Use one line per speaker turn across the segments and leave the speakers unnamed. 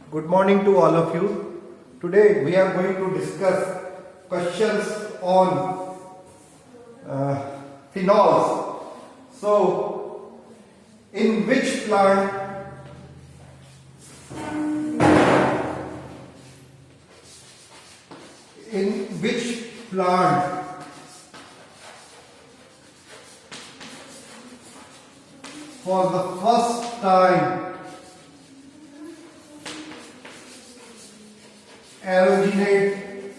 Good morning to all of you. Today we are going to discuss questions on phenols. So, in which plant for the first time aerogenate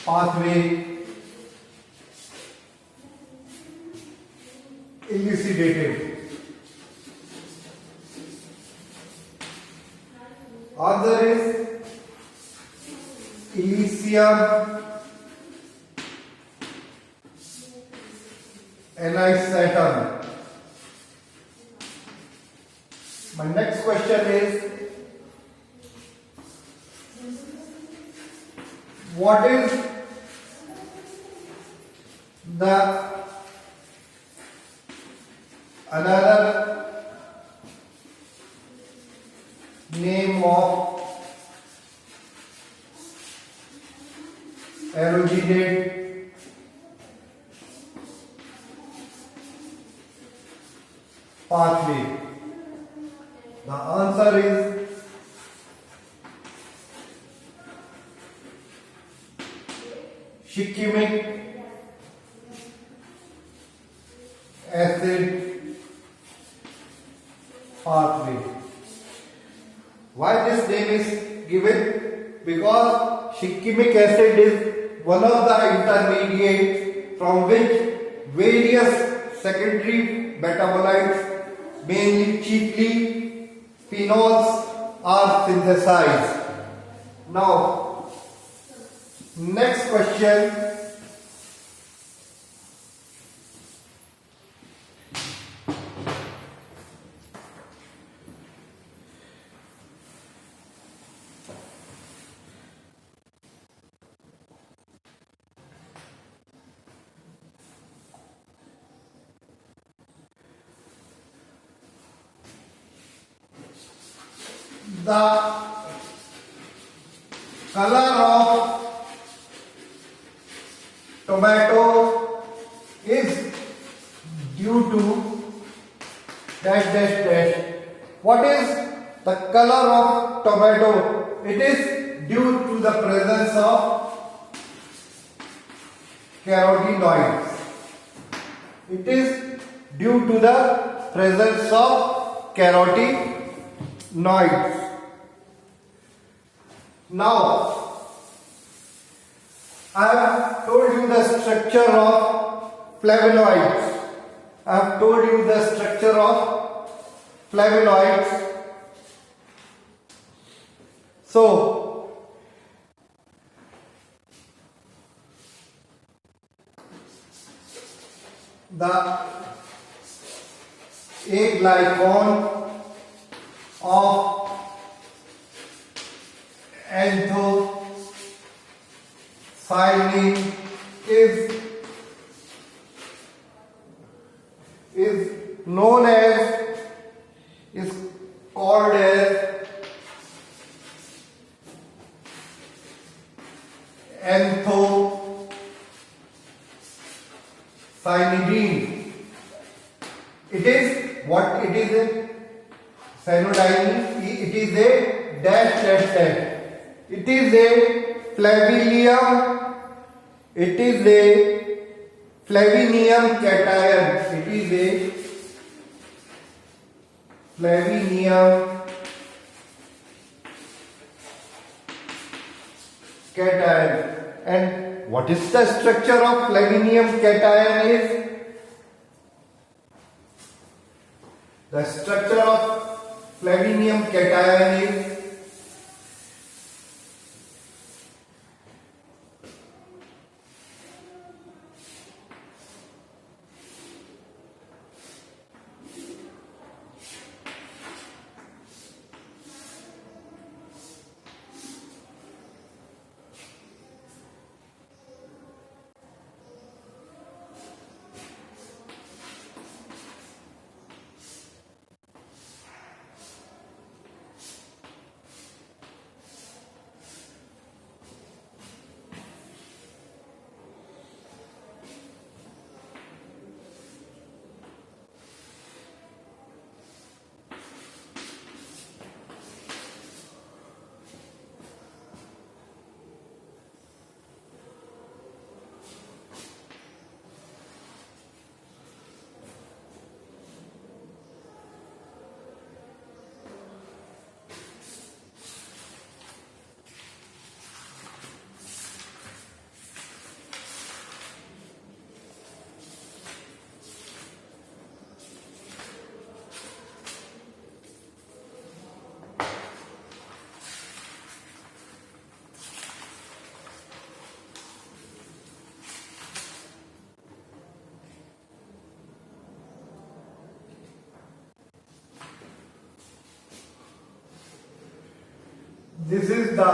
pathway elucidated? Answer is Elysium anisatum. My next question is, what is the another name of aerogenate pathway? The answer is shikimic acid pathway. Why this name is given? Because shikimic acid is one of the intermediates from which various secondary metabolites, mainly chiefly phenols, are synthesized. Now, next question. The color of tomato is due to dash dash dash. What is the color of tomato? It is due to the presence of carotenoids. It is due to the presence of carotenoids. Now, I have told you the structure of flavonoids. I have told you the structure of flavonoids. So, the A-glycone of anthocyanin is known as, is called as anthocyanidine. It is what it is? Cyanidine. It is a dash dash dash. It is a flavinium. It is a flavinium cation. It is a flavinium cation. And what is the structure of flavinium cation is? The structure of flavinium cation is This is the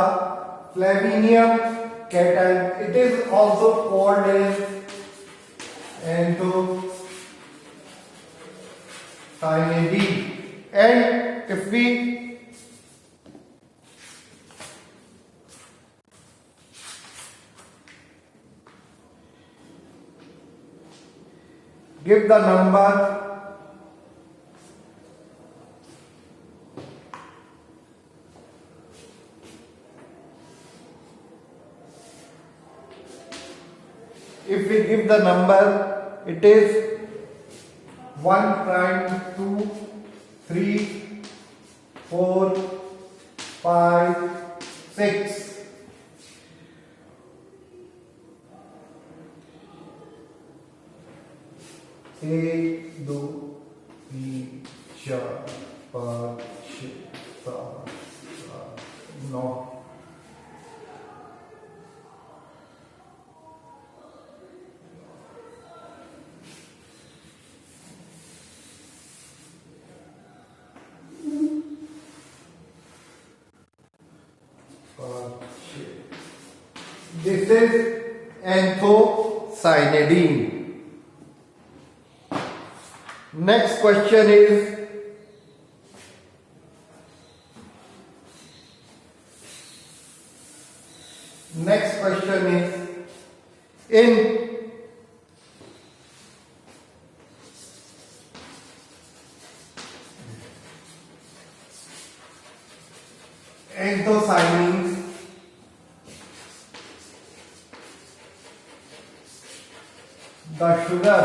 flavinium cation. It is also called as anthocyanidine. And if we give the number, if we give the number, it is 1 prime 2 3 4 5 6. एक दो तीन चार पाँच छः सात आठ नौ. This is anthocyanidine. Next question is, in anthocyanins, the sugar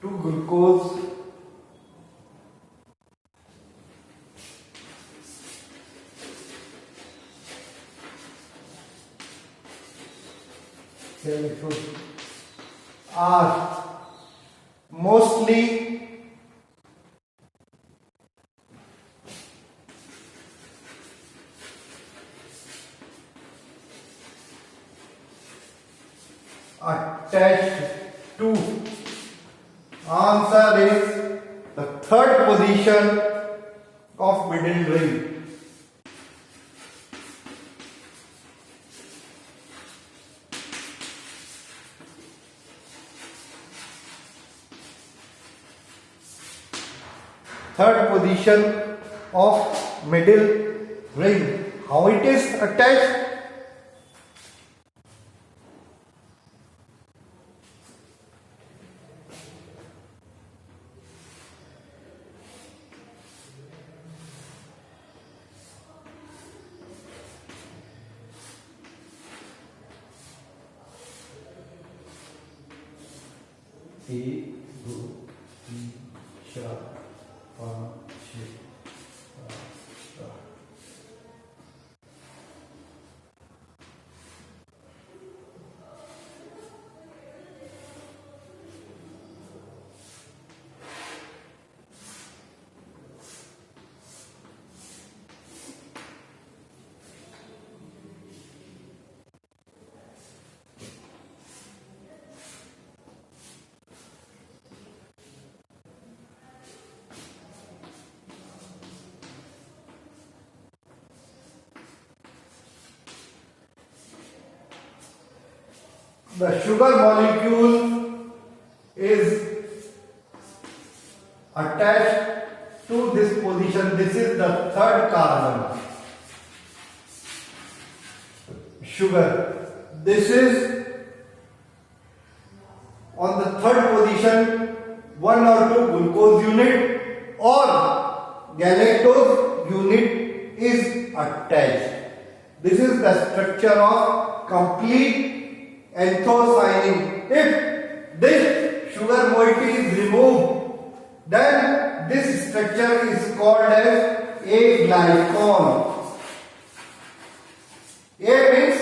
to glucose are mostly attached to. Answer is the third position of middle ring. Third position of middle ring. How it is attached? एक दो तीन चार पाँच छः सात आठ. The sugar molecule is attached to this position. This is the third carbon. Sugar. This is on the third position, one or two glucose unit or galactose unit is attached. This is the structure of complete anthocyanin. If this sugar moiety is removed, then this structure is called as a glycon. A means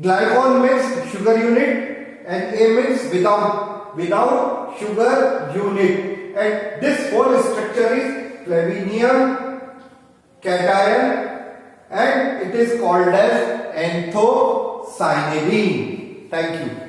glycon means sugar unit and A means without sugar unit. and this whole structure is flavinium cation and it is called as anthocyanidin. Thank you.